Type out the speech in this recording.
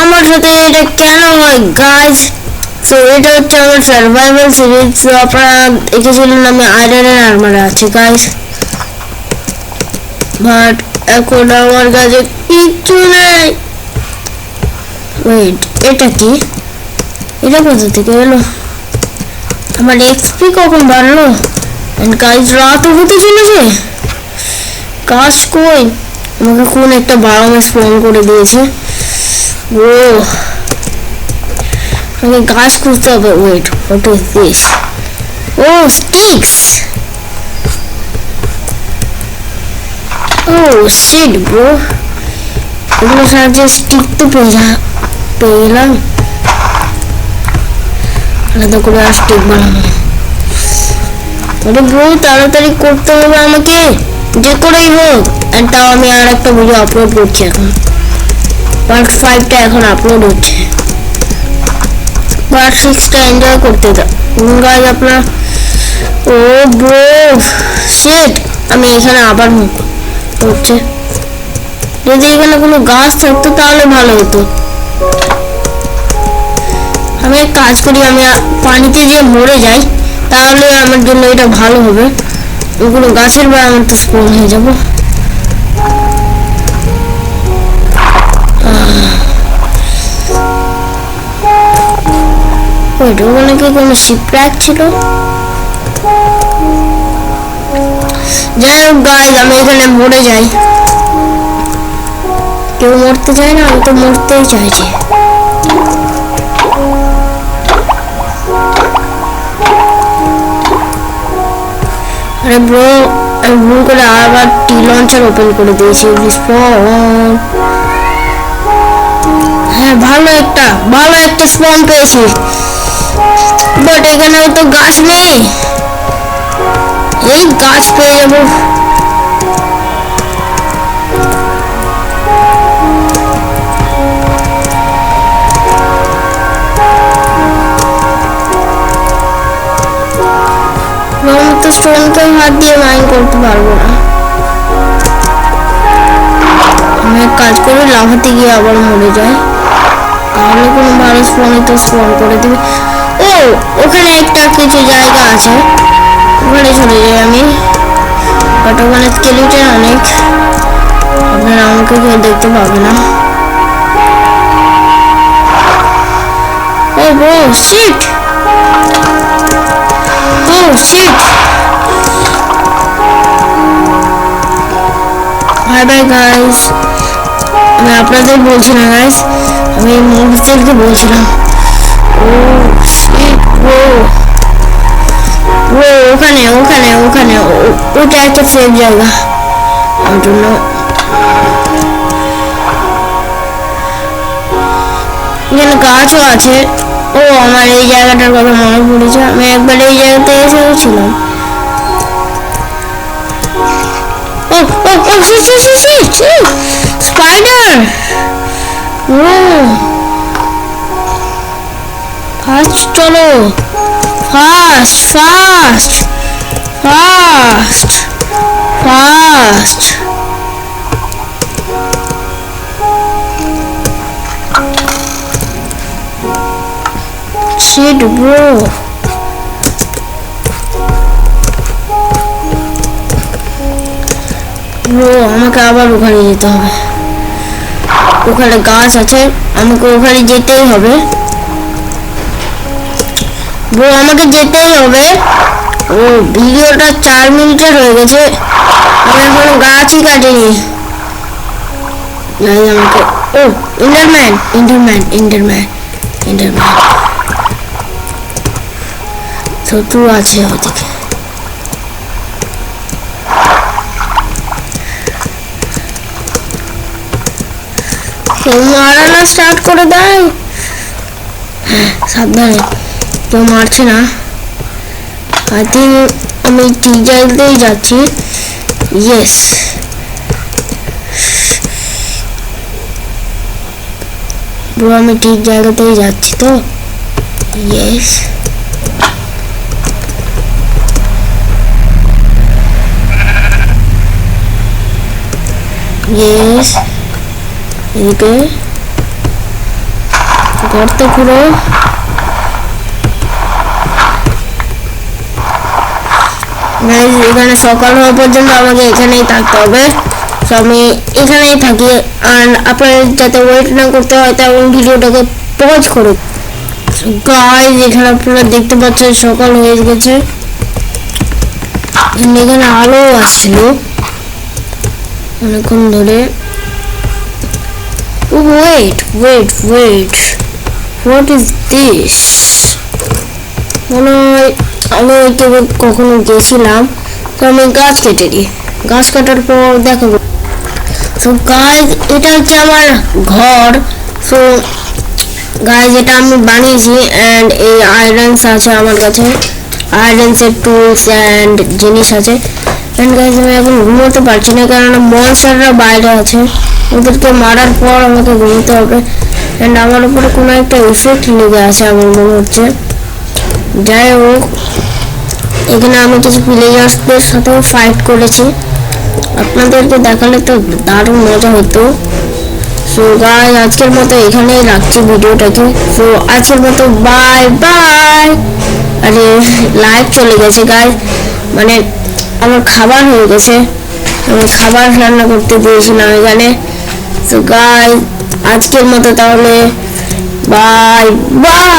আমার সাথে এটা কেন হয় গাইস? তো এটা হচ্ছে আমার সার্ভাইভাল সিরিজ। তো আপনারা দেখেছিলেন আমি আয়রনের আর্মারে আছি গাইস, বাট এখন আমার কাছে কিচ্ছু নেই। ওয়েট, এটা কি? এটা কোথা থেকে এলো? আমার এক্সপি কখন বাড়লো? এন্ড গাইস রাত হতে চলেছে। কাজ কই? আমাকে কোন একটা বারোমে স্পন করে দিয়েছে। ও আমাকে গাছ খুঁজতে হবে। Wait, what is this? Oh sticks. Oh shit bro, এগুলো সাহায্যে স্টিক তো পেয়ে গেলাম। আলাদা করে আর স্টিক বানাবো। আরে ব্রো তাড়াতাড়ি করতে হবে আমাকে, যে করেই হোক। এন্ড তাও আমি আর একটা ভিডিও আপলোড করছি এখন। পার্ট 5টা এখন আপলোড হচ্ছে, পার্ট 6টা এনজয় করতে দাও গাইস আপনার। ও ব্রো শিট, আমি এখানে আবার হচ্ছে। যদি এখানে কোনো গাছ থাকতো তাহলে ভালো হতো। আমি এক কাজ করি, আমি পানিতে যে মরে যাই তাহলে আমার জন্য এটা ভালো হবে। ওগুলো গাছের বা আমার তো স্পন হয়ে যাবো। ওখানে কি কোনো শিপরাক ছিল? যাই হোক গাইস, আমি এখানে মরে যাই। কেউ মরতে চায় না, আমি তো মরতেই চাইছি। আরে ব্রো, আমি ভুল করে আবার টি লঞ্চার ওপেন করে দিয়েছি। হ্যাঁ ভালো একটা স্পন পেয়েছি, বাট এখানেও তো গাছ নেই। এই গাছ পেয়ে যাবো। স্টোনকে হাত দিয়ে মাইন করতে পারবো না। আমি এক কাজ করে লাফাতে গিয়ে আবার মরে যাই, তাহলে কোনো ভালো স্পনে তো স্পন করে দিবে। ও ওখানে একটা কিছু জায়গা আছে, ওখানে চলে যাই আমি। বাট ওখানে স্কেলিটন অনেক, আপনারা আমাকে কেউ দেখতে পাবে না। ও ব্রো শিট, ও শিট। বাই বাই গাইস, আমি আপনাদের বলছি না গাইস, আমি মুভিদেরকে বলছিলাম। ও শিট ব্রো, ব্রো ওখানে ওখানে ওখানে ওটা একটা সেফ জায়গা আমার জন্য। এখানে গাছও আছে। ও আমার এই জায়গাটার কথা মনে পড়েছে, আমি একবার এই জায়গাতে এসেছিলাম। Oh oh oh spider. Oh fast চলো, fast fast fast fast. Shit bro, bro আমাকে আবার ওখানে যেতে হবে। ওখানে গাছ আছে, আমাকে ওখানে যেতেই হবে। ব্রো আমাকে যেতেই হবে। ও ভিডিওটা 4 মিনিটের হয়ে গেছে, আমি এখনো গাছই কাটিনি। আমাকে ও ইন্ডারম্যান ইন্ডারম্যান ইন্ডারম্যান ইন্ডারম্যান শত্রু আছে ওদিকে। মারানো স্টার্ট করে দেয়। সাবধানে, কেউ মারছে না। আই থিঙ্ক আমি ঠিক জায়গাতেই যাচ্ছি। ইয়েস, ব্রো আমি ঠিক জায়গাতেই যাচ্ছি তো। ইয়েস, ইয়েস এদিকে গর্ত পুরো এখানে সকাল হওয়া পর্যন্ত আমাকে এখানেই থাকতে হবে। তো আমি এখানেই থাকি, আর আপনাদের যাতে ওয়েট না করতে হয় তেমন ভিডিওটাকে পজ করে। গাইস এখানে আপনারা দেখতে পাচ্ছেন সকাল হয়ে গেছে, এখানে আলো আসছিল অনেকক্ষণ ধরে। Wait wait wait, what is this? মনে হয় আমি কখনো গেছিলাম। তো আমি গাছ কেটে দিই, গাছ কাটার পর দেখাবো। তো গাইস এটা হচ্ছে আমার ঘর। তো গাইস এটা আমি বানিয়েছি, অ্যান্ড এই আয়রনস আছে আমার কাছে, আয়রনসের টুলস অ্যান্ড জিনিস আছে। অ্যান্ড গাইস আমি এখন ঘুমোতে পারছি না, কারণ মনস্টাররা বাইরে আছে, ওদেরকে মারার পর আমাকে ঘুমোতে হবে। অ্যান্ড আমার উপরে কোনো একটা এফেক্ট লেগে আছে আমার মনে হচ্ছে। যাই হোক, এখানে আমি কিছু ভিলেজার্সদের সাথেও ফাইট করেছি, আপনাদেরকে দেখালে তো দারুণ মজা হতো। সো গাইস আজকের মতো এখানেই রাখছি ভিডিওটাকে। সো আজকের মতো বাই বাই। আরে লাইভ চলে গেছে গাইস, মানে আমার খাবার হয়ে গেছে, আমি খাবার রান্না করতে দিয়েছিলাম এখানে। সো গাইস আজকের মতো তাহলে বাই বাই।